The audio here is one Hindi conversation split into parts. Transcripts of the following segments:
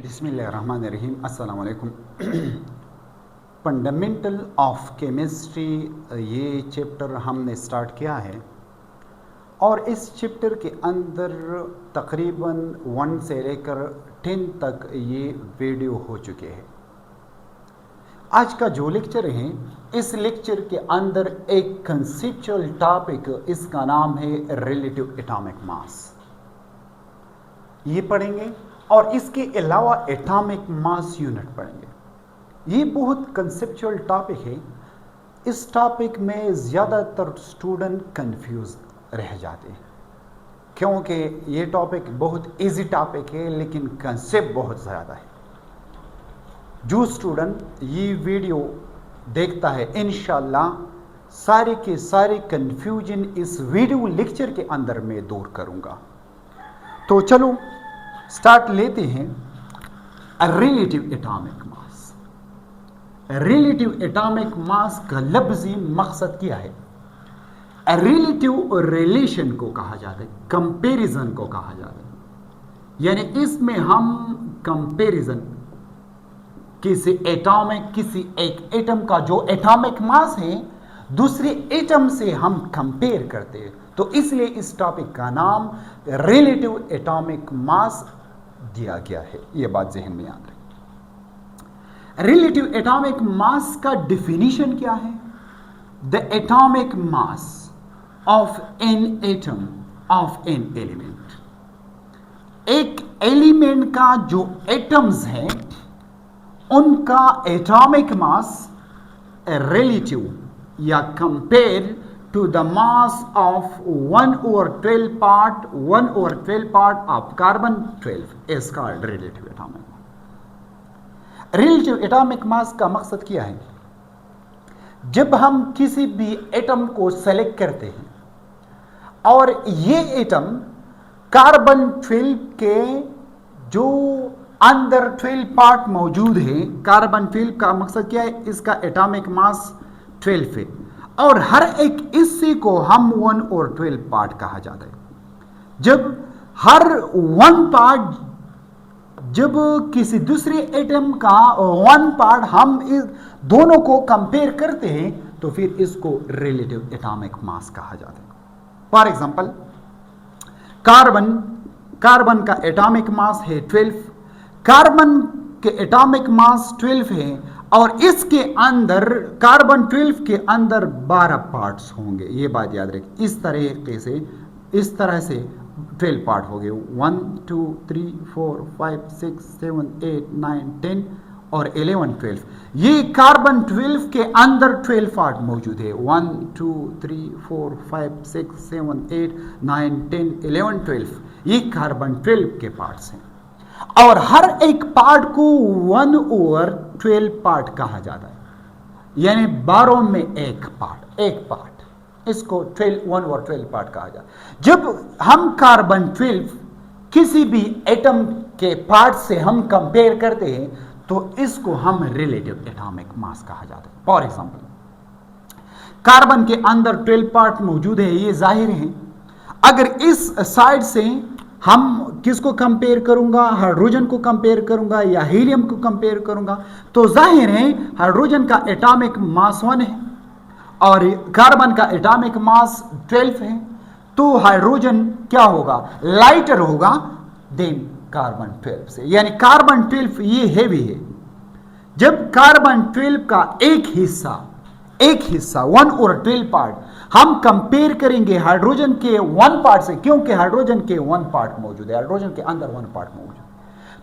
बिस्मिल्लाहिर्रहमानिर्रहीम। अस्सलाम वालेकुम। फंडामेंटल ऑफ केमिस्ट्री ये चैप्टर हमने स्टार्ट किया है और इस चैप्टर के अंदर तकरीबन 1 से लेकर 10 तक ये वीडियो हो चुके हैं। आज का जो लेक्चर है, इस लेक्चर के अंदर एक कंसेप्चुअल टॉपिक, इसका नाम है रिलेटिव एटॉमिक मास, ये पढ़ेंगे और इसके अलावा एटॉमिक मास यूनिट पढ़ेंगे। ये बहुत कंसेप्चुअल टॉपिक है। इस टॉपिक में ज़्यादातर स्टूडेंट कंफ्यूज रह जाते हैं क्योंकि ये टॉपिक बहुत इजी टॉपिक है लेकिन कंसेप्ट बहुत ज़्यादा है। जो स्टूडेंट ये वीडियो देखता है, इंशाल्लाह सारे के सारे कंफ्यूजन इस वीडियो लेक्चर के अंदर मैं दूर करूँगा। तो चलो स्टार्ट लेते हैं। Relative atomic mass. Relative atomic mass का लफ्जी मकसद क्या है? रिलेटिव रिलेशन को कहा जाता है, कंपैरिजन को कहा जाता है। यानी इसमें हम कंपैरिजन किसी एक एटम का जो एटॉमिक मास है दूसरे एटम से हम कंपेयर करते हैं। तो इसलिए इस टॉपिक का नाम रिलेटिव एटॉमिक मास दिया गया है। यह बात जहन में याद रखें। रिलेटिव एटॉमिक मास का डिफिनीशन क्या है? The atomic mass of an atom of an element. एक एलिमेंट का जो एटम्स हैं उनका एटॉमिक मास रिलेटिव या compare to the mass of 1/12 part of carbon 12 is called relative atomic mass. Relative atomic mass का मकसद क्या है? जब हम किसी भी एटम को सेलेक्ट करते हैं और ये एटम कार्बन 12 के जो अंदर 12 पार्ट मौजूद है, कार्बन 12 का मकसद क्या है? इसका एटॉमिक मास 12 है और हर एक हिस्से को हम 1/12 पार्ट कहा जाता है। जब हर 1 पार्ट, जब किसी दूसरे एटम का 1 पार्ट हम इस दोनों को कंपेयर करते हैं तो फिर इसको रिलेटिव एटॉमिक मास कहा जाता है। फॉर एग्जांपल कार्बन का एटॉमिक मास है 12। कार्बन के एटॉमिक मास 12 है और इसके अंदर कार्बन 12 के अंदर 12 पार्ट्स होंगे। ये बात याद रखें। इस तरह से 12 पार्ट हो गए। 1 2 3 4 5 6 7 8 9 10 और 11 12। ये कार्बन 12 के अंदर 12 पार्ट मौजूद है। 1 2 3 4 5 6 7 8 9 10 11 12 ये कार्बन 12 के पार्ट्स हैं और हर एक पार्ट को 1/12 पार्ट कहा जाता है। यानी 12 में एक पार्ट, इसको 1/12 पार्ट कहा जाता है। जब हम कार्बन 12 किसी भी एटम के पार्ट से हम कंपेयर करते हैं तो इसको हम रिलेटिव एटॉमिक मास कहा जाता है। फॉर एग्जांपल कार्बन के अंदर 12 पार्ट मौजूद है, ये जाहिर है। अगर इस साइड से हम किसको कंपेयर करूंगा, हाइड्रोजन को कंपेयर करूंगा या हीलियम को कंपेयर करूंगा, तो जाहिर है हाइड्रोजन का एटॉमिक मास 1 है और कार्बन का एटॉमिक मास 12 है। तो हाइड्रोजन क्या होगा? लाइटर होगा देन कार्बन 12 से। यानी कार्बन 12 ये हेवी है। जब कार्बन 12 का एक हिस्सा 1/12 पार्ट हम कंपेयर करेंगे हाइड्रोजन के 1 पार्ट से, क्योंकि हाइड्रोजन के 1 पार्ट मौजूद है, हाइड्रोजन के अंदर 1 पार्ट मौजूद है,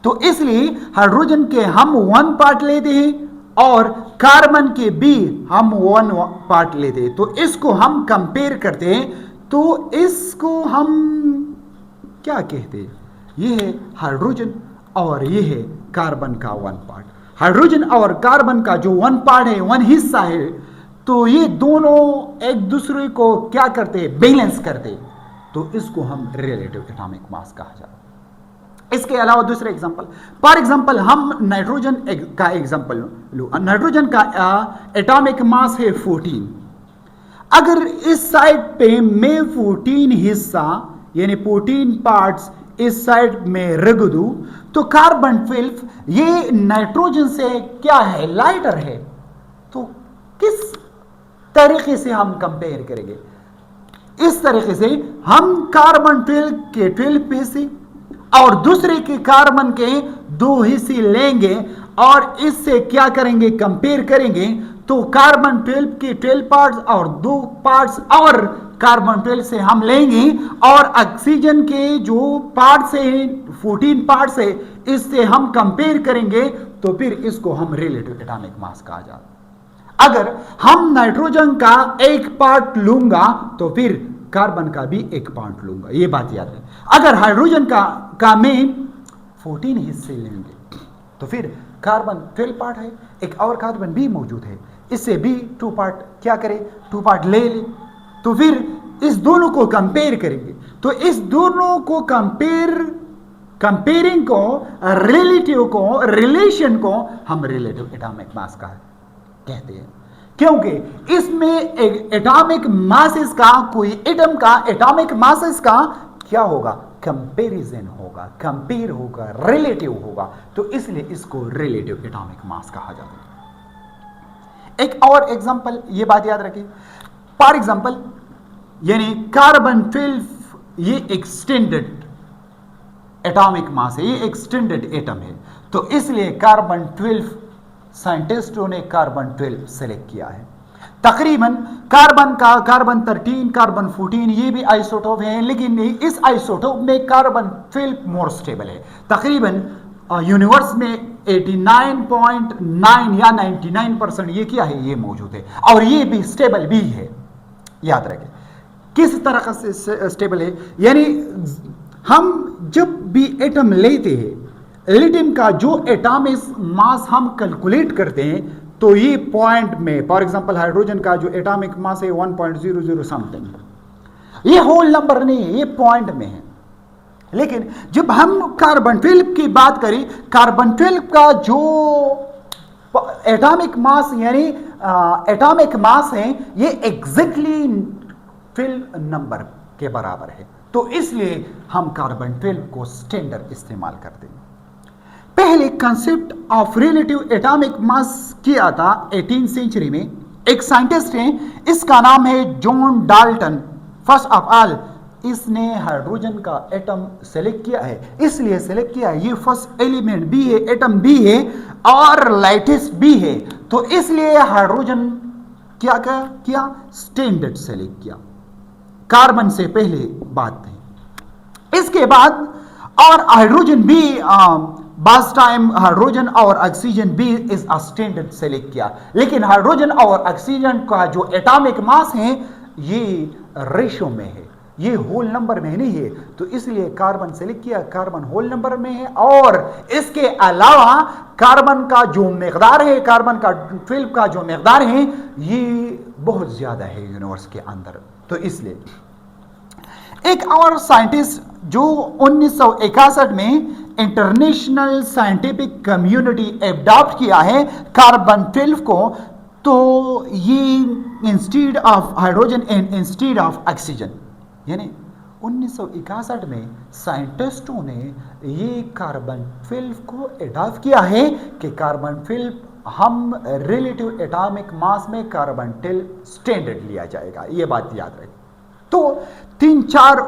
तो इसलिए हाइड्रोजन के हम 1 पार्ट लेते हैं और कार्बन के भी हम 1 पार्ट लेते हैं। तो इसको हम कंपेयर करते हैं तो इसको हम क्या कहते हैं? ये है हाइड्रोजन और ये है कार्बन का 1 पार्ट। हाइड्रोजन और कार्बन का जो 1 पार्ट है, 1 हिस्सा है, तो ये दोनों एक दूसरे को क्या करते हैं? बैलेंस करते हैं। तो इसको हम रिलेटिव एटॉमिक मास कहा जाता है। इसके अलावा दूसरे एग्जांपल, फॉर एग्जांपल हम नाइट्रोजन का एग्जांपल लो। नाइट्रोजन का एटॉमिक मास है 14। अगर इस साइड पे मैं 14 हिस्सा यानी 14 पार्ट्स इस साइड में रख दूं तो कार्बन 12 ये नाइट्रोजन से क्या है, लाइटर है। तो किस तरीके से हम कंपेयर करेंगे? इस तरीके से हम कार्बन 12 के 12 हिस्से और दूसरे के कार्बन के 2 हिस्से लेंगे और इससे क्या करेंगे, कंपेयर करेंगे। तो कार्बन 12 के 12 पार्ट्स और 2 पार्ट्स और कार्बन 12 से हम लेंगे और ऑक्सीजन के जो पार्ट्स है 14 पार्ट्स है, इससे हम कंपेयर करेंगे तो फिर इसको हम रिलेटिव एटॉमिक मास कहा जाता है। अगर हम नाइट्रोजन का एक पार्ट लूंगा तो फिर कार्बन का भी एक पार्ट लूंगा, ये बात याद है। अगर हाइड्रोजन का मैं 14 हिस्से लेंगे तो फिर कार्बन 12 पार्ट है, एक और कार्बन भी मौजूद है, इससे भी 2 पार्ट क्या करें, 2 पार्ट ले ले। तो फिर इस दोनों को कंपेयर करेंगे। तो इस दोनों को कंपेयरिंग को, रिलेटिव को, रिलेशन को हम रिलेटिव एटॉमिक मास का कहते हैं, क्योंकि इसमें एटॉमिक मासेस का, कोई एटम का एटॉमिक मासेस का क्या होगा, कंपैरिजन होगा, कंपेयर होगा, रिलेटिव होगा। तो इसलिए इसको रिलेटिव एटॉमिक मास कहा जाता है। एक और एग्जांपल, ये बात याद रखिए। फॉर एग्जांपल यानी कार्बन 12 ये एक्सटेंडेड एटॉमिक मास है, ये एक्सटेंडेड एटम है। तो इसलिए कार्बन 12 साइंटिस्टों ने कार्बन 12 सेलेक्ट किया है। तकरीबन कार्बन 13, कार्बन 14 ये भी आइसोटोप है, लेकिन इस आइसोटोप में कार्बन 12 मोर स्टेबल है। तकरीबन यूनिवर्स में 89.9 या 99% ये क्या है, ये मौजूद है और ये भी स्टेबल भी है। याद रखें किस तरह से स्टेबल है, यानी हम जब भी एटम लेते हैं, एटम का जो एटॉमिक मास हम कैलकुलेट करते हैं तो ये पॉइंट में, फॉर एग्जांपल हाइड्रोजन का जो एटॉमिक मास है 1.00 समथिंग, ये होल नंबर नहीं है, ये पॉइंट में है। लेकिन जब हम कार्बन 12 की बात करें, कार्बन 12 का जो एटॉमिक मास यानी एटॉमिक मास है ये एग्जैक्टली 12 नंबर के बराबर है। तो इसलिए हम कार्बन 12 को स्टैंडर्ड इस्तेमाल करते हैं। पहले कंसेप्ट ऑफ रिलेटिव एटॉमिक मास किया था 18th सेंचुरी में, एक साइंटिस्ट है, इसका नाम है John Dalton. First of all इसने हाइड्रोजन का एटम सेलेक्ट किया है, इसलिए सेलेक्ट किया है, ये फर्स्ट एलिमेंट भी है, एटम भी है और लाइटेस्ट भी है। तो इसलिए हाइड्रोजन क्या किया, स्टैंडर्ड सेलेक्ट किया। कार्बन से पहले बात थी। इसके बाद और हाइड्रोजन भी बास टाइम हाइड्रोजन और ऑक्सीजन भी इस स्टैंडर्ड सेलेक्ट किया, लेकिन हाइड्रोजन और ऑक्सीजन का जो एटॉमिक मास है ये रेशो में है, ये होल नंबर में नहीं है। तो इसलिए कार्बन सेलेक्ट किया, कार्बन होल नंबर में है और इसके अलावा कार्बन का जो मिकदार है, कार्बन का 12 का जो मिकदार है ये बहुत ज्यादा है यूनिवर्स के अंदर। तो इसलिए एक और साइंटिस्ट जो 1961 में इंटरनेशनल साइंटिफिक कम्युनिटी एडॉप्ट किया है कार्बन 12 को, तो ये instead of hydrogen and instead of oxygen, यानी 1961 में साइंटिस्टों ने ये कार्बन 12 को एडॉप्ट किया है कि कार्बन 12 हम रिलेटिव एटॉमिक मास में कार्बन 12 स्टैंडर्ड लिया जाएगा, ये बात याद रखें। तो 3-4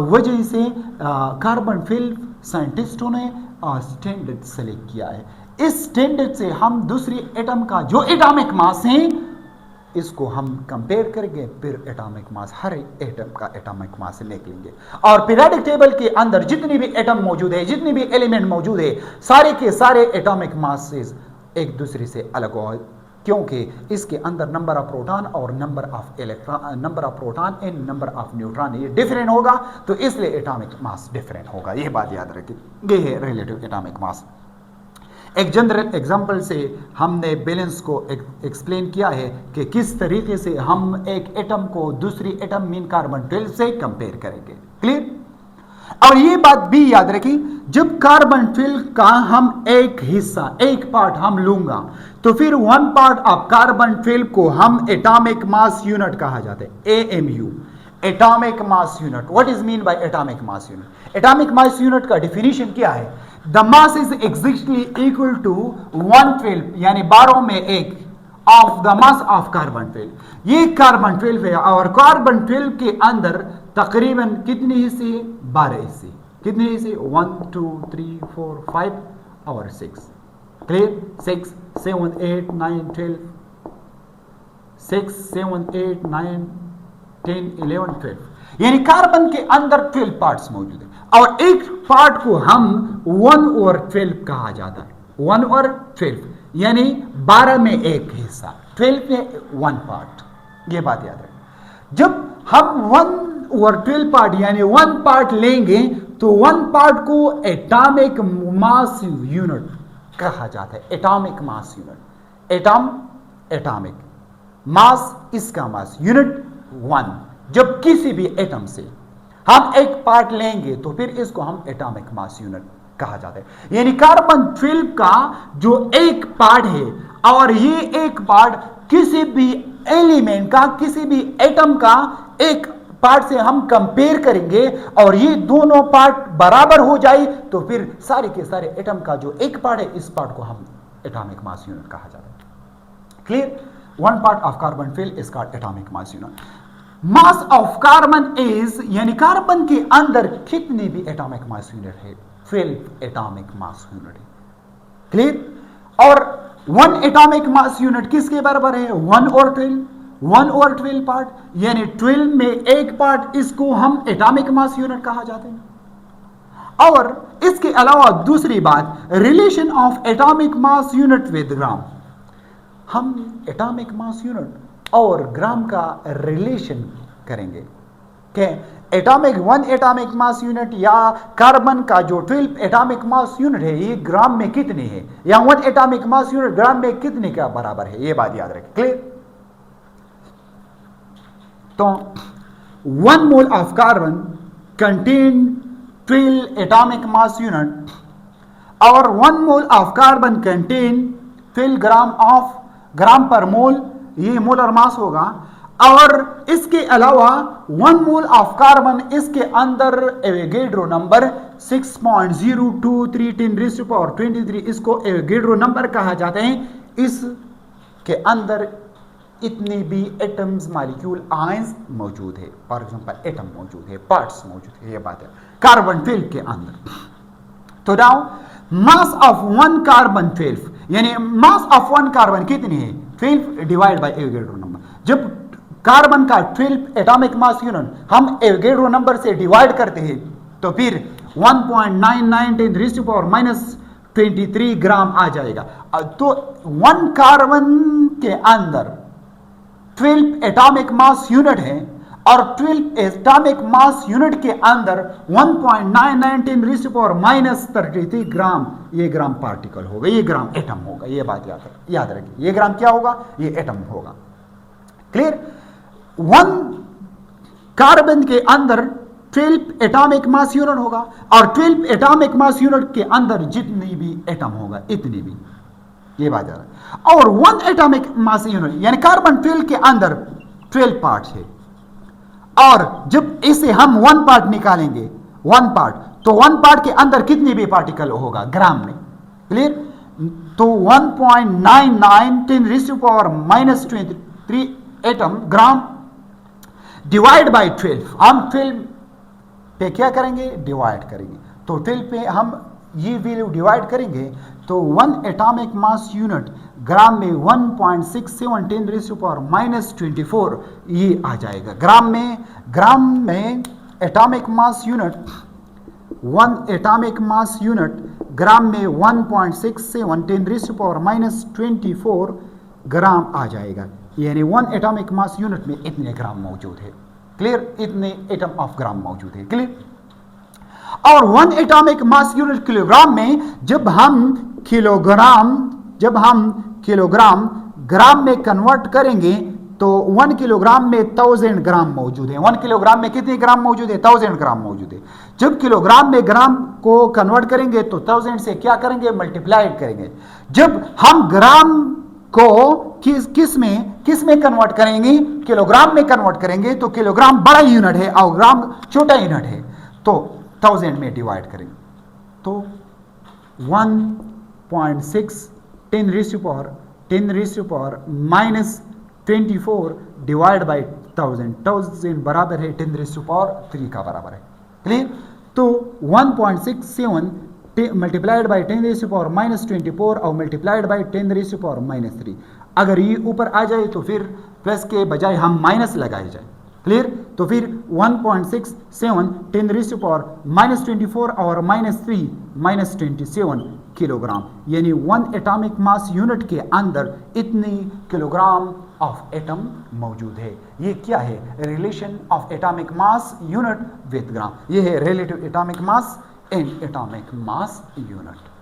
वजह से कार्बन 12 साइंटिस्टों ने स्टैंडर्ड सेलेक्ट किया है। इस स्टैंडर्ड से हम दूसरी एटम का जो एटॉमिक मास है इसको हम कंपेयर करेंगे, फिर एटॉमिक मास हर एटम का एटॉमिक मास निकलेंगे और पीरियोडिक टेबल के अंदर जितनी भी एटम मौजूद है, जितनी भी एलिमेंट मौजूद है, सारे के सारे एटॉमिक मासेस एक दूसरे से अलग हो, क्योंकि इसके अंदर नंबर ऑफ प्रोटॉन और number of electron, number of proton and number of neutron ये डिफरेंट होगा। तो इसलिए एटॉमिक मास डिफरेंट होगा, ये बात याद रखिए। ये है रिलेटिव एटॉमिक मास। एक जनरल एग्जांपल से हमने बैलेंस को एक्सप्लेन किया है कि किस तरीके से हम एक एटम को दूसरी एटम मीन कार्बन 12 से कंपेयर करेंगे। क्लियर? और ये बात भी याद रखिए, जब कार्बन 12 का हम एक हिस्सा, एक पार्ट हम लूंगा तो फिर 1 पार्ट ऑफ कार्बन 12 को हम एटॉमिक मास यूनिट कहा जाता है, AMU। Atomic mass unit. What is mean by atomic mass unit? Atomic mass unit का डिफिनीशन क्या है? The mass is exactly equal to 1/12 यानी 12 में 1 of the mass of carbon 12। ये कार्बन 12 है और कार्बन 12 के अंदर तकरीबन कितने हिस्से हैं? 12 हिस्से। कितने हिस्से? 1 2 3 4 5 और 6। क्लियर? 6 7 8 9 12 6 7 8 9 10 11 12 यानी कार्बन के अंदर 12 पार्ट्स मौजूद है और एक पार्ट को हम 1/12 कहा जाता है। 1/12 यानी 12 में एक हिस्सा, 12 में 1 पार्ट। ये बात याद रखें। जब हम 1/12 पार्ट यानी 1 पार्ट लेंगे तो 1 पार्ट को एटॉमिक मास यूनिट कहा जाता है। Atomic mass unit, atom atomic, mass इसका मास, यूनिट 1। जब किसी भी एटम से हम एक पार्ट लेंगे तो फिर इसको हम एटॉमिक मास यूनिट कहा जाता है। यानी कार्बन 12 का जो एक पार्ट है और ये एक पार्ट किसी भी एलिमेंट का, किसी भी एटम का एक पार्ट से हम कंपेयर करेंगे और ये दोनों पार्ट बराबर हो जाए तो फिर सारे के सारे एटम का जो एक पार्ट है इस पार्ट को हम एटॉमिक मास यूनिट कहा जाता है। Clear? 1 part of carbon 12 is called atomic mass unit. Mass of carbon is यानी कार्बन के अंदर कितनी भी एटॉमिक मास यूनिट है? 12 एटॉमिक मास यूनिट है। क्लियर? और 1 एटॉमिक मास यूनिट किसके बराबर है? 1/12। 1/12 पार्ट यानी 12 में एक पार्ट, इसको हम एटॉमिक मास यूनिट कहा जाते हैं। और इसके अलावा दूसरी बात, relation of atomic mass unit with gram. हम एटॉमिक मास यूनिट और ग्राम का रिलेशन करेंगे कि एटॉमिक 1 एटॉमिक मास यूनिट या कार्बन का जो 12 एटॉमिक मास यूनिट है ये ग्राम में कितने है, या 1 एटॉमिक मास यूनिट ग्राम में कितने का बराबर है, ये बात याद रखें। क्लियर? तो 1 mole of carbon contain 12 atomic mass unit और 1 मोल ऑफ कार्बन कंटेन 12 ग्राम पर मोल, ये मोलर मास होगा। और इसके अलावा 1 मोल ऑफ कार्बन इसके अंदर एवोगैड्रो नंबर 6.0231 इसको एवोगैड्रो नंबर कहा जाता है। इसके अंदर इतने भी एटम्स, मॉलिक्यूल, आयंस मौजूद है। फॉर एग्जांपल एटम मौजूद है, पार्ट्स मौजूद है, ये बात है कार्बन 12 के अंदर। तो नाउ मास ऑफ 1 कार्बन 12 यानी मास ऑफ 1 कार्बन कितनी है? 12 डिवाइड बाय एवोगैड्रो नंबर। जब कार्बन का 12 एटॉमिक मास यूनिट हम एवोगैड्रो नंबर से डिवाइड करते हैं तो फिर 1.9910⁻23 ग्राम आ जाएगा। तो 1 कार्बन के अंदर 12 एटॉमिक मास यूनिट है और 12 एटॉमिक मास यूनिट के अंदर 1.9910⁻33 ग्राम, ये ग्राम पार्टिकल होगा, ये ग्राम एटम होगा। ये बात याद रखिए, ये ग्राम क्या होगा? ये एटम होगा। क्लियर? 1 कार्बन के अंदर 12 एटॉमिक मास यूनिट होगा और 12 एटॉमिक मास यूनिट के अंदर जितनी भी एटम होगा इतनी भी, ये बात याद रखिए। और 1 एटॉमिक मास यूनिट यानी कार्बन 12 के अंदर 12 पार्ट है और जब इसे हम 1 पार्ट निकालेंगे, 1 पार्ट, तो 1 पार्ट के अंदर कितनी भी पार्टिकल होगा ग्राम में। क्लियर? तो 1.9910⁻23 एटम ग्राम डिवाइड बाय 12। हम 12 पे क्या करेंगे? डिवाइड करेंगे। तो 12 पे हम ये वैल्यू डिवाइड करेंगे तो 1 एटॉमिक मास यूनिट ग्राम में 1.6710⁻24 ये आ जाएगा। ग्राम में atomic mass unit 1 atomic mass unit gram में 1.6710⁻24 ग्राम आ जाएगा। यानी 1 एटॉमिक मास यूनिट में इतने ग्राम मौजूद है। क्लियर? इतने एटम ऑफ ग्राम मौजूद है। क्लियर? और 1 एटॉमिक मास यूनिट किलोग्राम में जब हम किलोग्राम ग्राम में कन्वर्ट करेंगे तो 1 किलोग्राम में 1000 ग्राम मौजूद है। 1 किलोग्राम में कितने ग्राम मौजूद है? 1000 ग्राम मौजूद है। जब किलोग्राम में ग्राम को कन्वर्ट करेंगे तो 1000 से क्या करेंगे? मल्टीप्लाइड करेंगे। जब हम ग्राम को किस में कन्वर्ट करेंगे, किलोग्राम में कन्वर्ट करेंगे, तो किलोग्राम बड़ा यूनिट है और ग्राम छोटा यूनिट है, तो 1000 में डिवाइड करेंगे, तो 1.6 10 raise to power minus 24 divide by 1000 बराबर है 10 रेज़ टू पावर 3 का बराबर है। क्लियर? तो 1.67 multiplied by 10 raise to power minus 24 और multiplied by 10 raise to power minus 3। अगर ये ऊपर आ जाए तो फिर प्लस के बजाय हम माइनस लगाए जाए। क्लियर? तो फिर 1.67 10 रेज़ टू पावर माइनस 24 और माइनस 3 माइनस 27 किलोग्राम, यानी 1 एटॉमिक मास यूनिट के अंदर इतनी किलोग्राम ऑफ एटम मौजूद है। ये क्या है? Relation of atomic mass unit with gram. ये है relative atomic mass and atomic mass unit.